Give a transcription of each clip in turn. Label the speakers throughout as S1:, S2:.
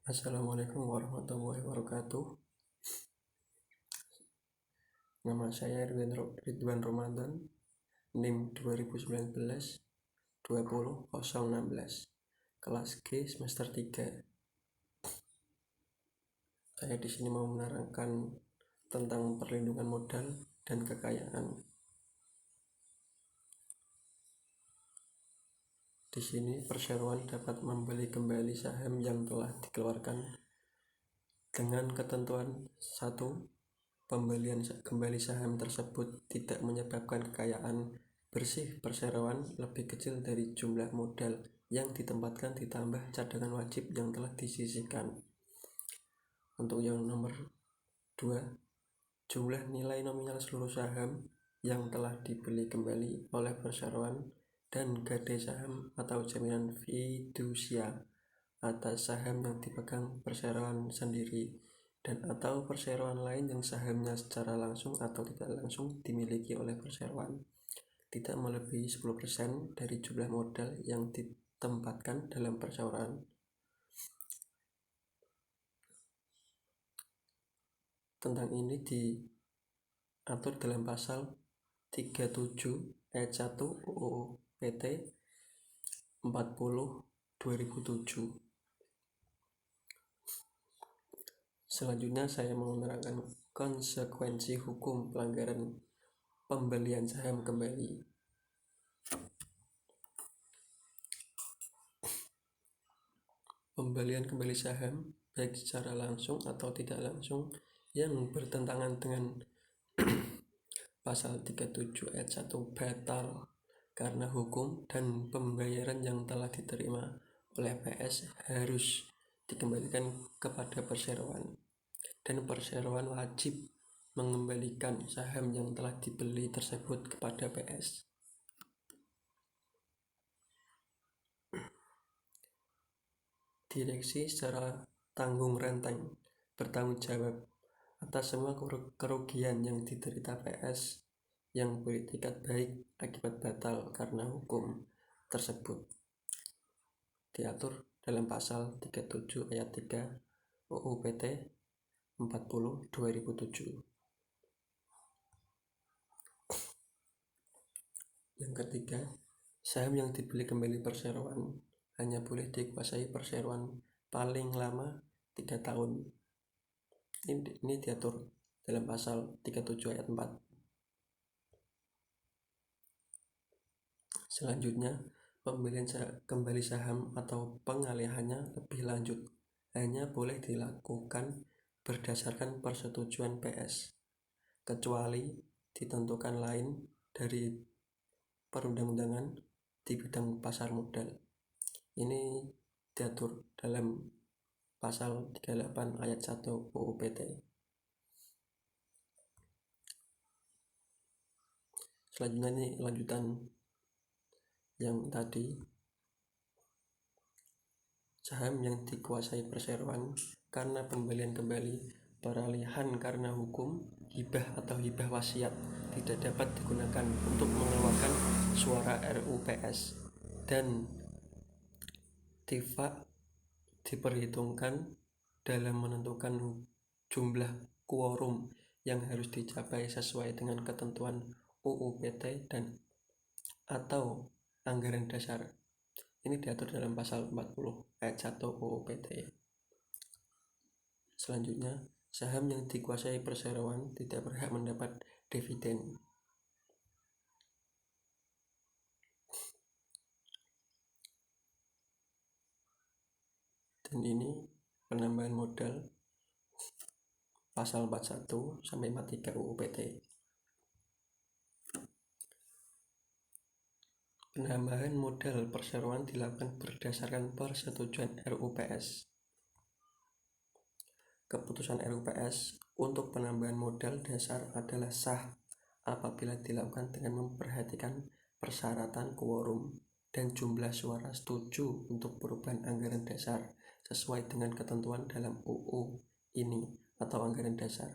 S1: Assalamualaikum warahmatullahi wabarakatuh. Nama saya Ridwan Ramadan, NIM 2019 20016, kelas G semester 3. Saya di sini mau menerangkan tentang perlindungan modal dan kekayaan. Di sini perseroan dapat membeli kembali saham yang telah dikeluarkan dengan ketentuan 1. Pembelian kembali saham tersebut tidak menyebabkan kekayaan bersih perseroan lebih kecil dari jumlah modal yang ditempatkan ditambah cadangan wajib yang telah disisihkan. Untuk yang nomor 2, jumlah nilai nominal seluruh saham yang telah dibeli kembali oleh perseroan dan gadai saham atau jaminan fidusia atas saham yang dipegang perseroan sendiri dan atau perseroan lain yang sahamnya secara langsung atau tidak langsung dimiliki oleh perseroan tidak melebihi 10% dari jumlah modal yang ditempatkan dalam perseroan. Tentang ini diatur dalam pasal 37 ayat 1 UU PT 40/2007. Selanjutnya saya mau menerangkan konsekuensi hukum pelanggaran pembelian saham kembali. Pembelian kembali saham baik secara langsung atau tidak langsung yang bertentangan dengan pasal 37 ayat 1 batal karena hukum dan pembayaran yang telah diterima oleh PS harus dikembalikan kepada perseroan dan perseroan wajib mengembalikan saham yang telah dibeli tersebut kepada PS. Direksi secara tanggung renteng bertanggung jawab atas semua kerugian yang diderita PS yang beritikat baik akibat batal karena hukum tersebut diatur dalam pasal 37 ayat 3 UU PT 40/2007. Yang ketiga, saham yang dibeli kembali perseroan hanya boleh dikuasai perseroan paling lama 3 tahun. Ini diatur dalam pasal 37 ayat 4. Selanjutnya, pembelian kembali saham atau pengalihannya lebih lanjut hanya boleh dilakukan berdasarkan persetujuan PS, kecuali ditentukan lain dari perundang-undangan di bidang pasar modal. Ini diatur dalam pasal 38 ayat 1 UU PT. Selanjutnya ini lanjutan yang tadi. Saham yang dikuasai perseroan karena pembelian kembali, peralihan karena hukum, hibah atau hibah wasiat tidak dapat digunakan untuk mengeluarkan suara RUPS dan tidak diperhitungkan dalam menentukan jumlah quorum yang harus dicapai sesuai dengan ketentuan UU PT dan atau anggaran dasar. Ini diatur dalam pasal 40 ayat 1 UU PT. Selanjutnya, saham yang dikuasai perseroan tidak berhak mendapat dividen. Dan ini penambahan modal pasal 41 sampai 43 UU PT. Penambahan modal perseroan dilakukan berdasarkan persetujuan RUPS. Keputusan RUPS untuk penambahan modal dasar adalah sah apabila dilakukan dengan memperhatikan persyaratan quorum dan jumlah suara setuju untuk perubahan anggaran dasar sesuai dengan ketentuan dalam UU ini atau anggaran dasar.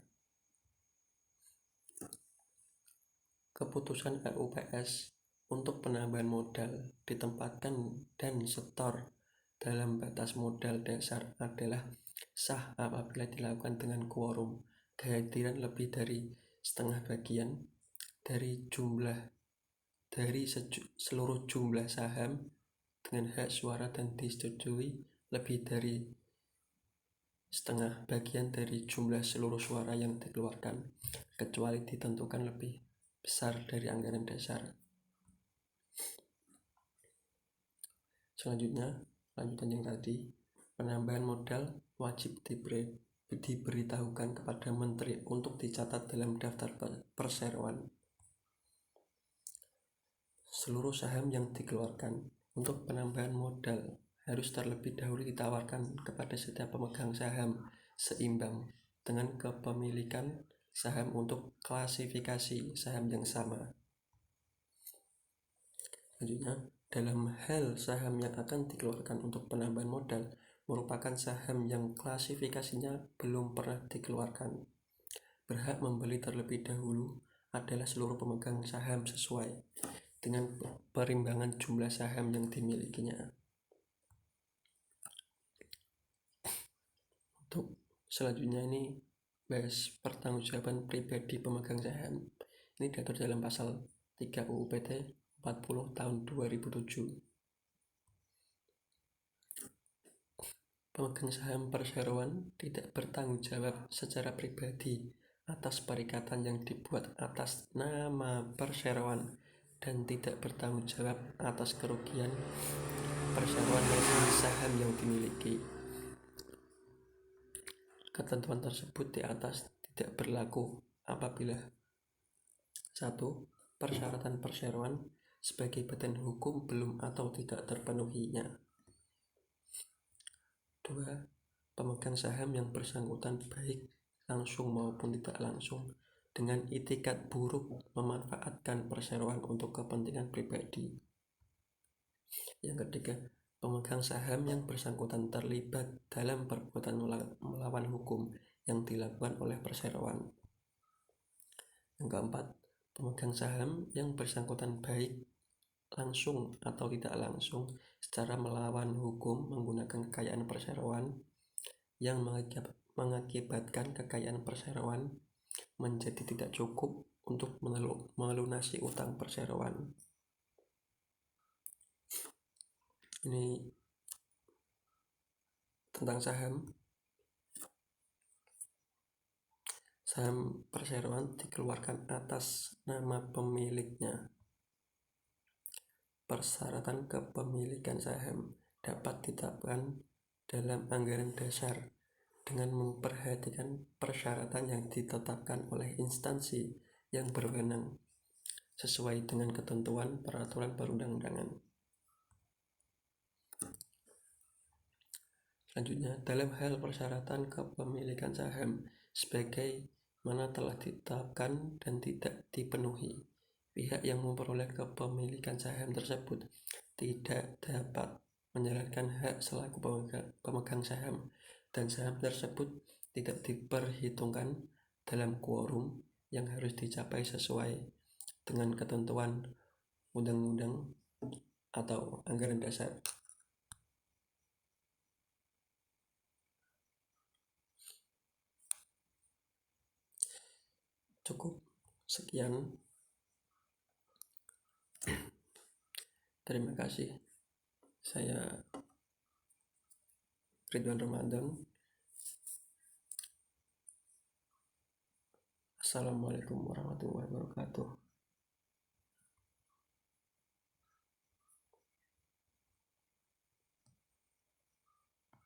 S1: Keputusan RUPS untuk penambahan modal ditempatkan dan setor dalam batas modal dasar adalah sah apabila dilakukan dengan quorum kehadiran lebih dari setengah bagian dari seluruh jumlah saham dengan hak suara dan disetujui lebih dari setengah bagian dari jumlah seluruh suara yang dikeluarkan, kecuali ditentukan lebih besar dari anggaran dasar. Selanjutnya, lanjutan yang tadi, penambahan modal wajib diberitahukan kepada menteri untuk dicatat dalam daftar perseroan. Seluruh saham yang dikeluarkan untuk penambahan modal harus terlebih dahulu ditawarkan kepada setiap pemegang saham seimbang dengan kepemilikan saham untuk klasifikasi saham yang sama. Selanjutnya, dalam hal saham yang akan dikeluarkan untuk penambahan modal merupakan saham yang klasifikasinya belum pernah dikeluarkan, berhak membeli terlebih dahulu adalah seluruh pemegang saham sesuai dengan perimbangan jumlah saham yang dimilikinya. Untuk selanjutnya ini bahas pertanggungjawaban pribadi pemegang saham. Ini diatur dalam pasal 3 UU PT 40 tahun 2007. Pemegang saham perseroan tidak bertanggung jawab secara pribadi atas perikatan yang dibuat atas nama perseroan dan tidak bertanggung jawab atas kerugian perseroan dari saham yang dimiliki. Ketentuan tersebut di atas tidak berlaku apabila 1. Persyaratan perseroan sebagai badan hukum belum atau tidak terpenuhinya. 2. Pemegang saham yang bersangkutan baik langsung maupun tidak langsung dengan itikat buruk memanfaatkan perseroan untuk kepentingan pribadi. Yang ketiga, pemegang saham yang bersangkutan terlibat dalam perbuatan melawan hukum yang dilakukan oleh perseroan. Yang keempat, pemegang saham yang bersangkutan baik langsung atau tidak langsung secara melawan hukum menggunakan kekayaan perseroan yang mengakibatkan kekayaan perseroan menjadi tidak cukup untuk melunasi utang perseroan. Ini tentang saham. Saham perseroan dikeluarkan atas nama pemiliknya. Persyaratan kepemilikan saham dapat ditetapkan dalam anggaran dasar dengan memperhatikan persyaratan yang ditetapkan oleh instansi yang berwenang sesuai dengan ketentuan peraturan perundang-undangan. Selanjutnya, dalam hal persyaratan kepemilikan saham sebagaimana telah ditetapkan dan tidak dipenuhi, pihak yang memperoleh kepemilikan saham tersebut tidak dapat menjalankan hak selaku pemegang saham dan saham tersebut tidak diperhitungkan dalam quorum yang harus dicapai sesuai dengan ketentuan undang-undang atau anggaran dasar. Cukup sekian. Terima kasih. Saya Ridwan Ramadan. Assalamualaikum warahmatullahi wabarakatuh.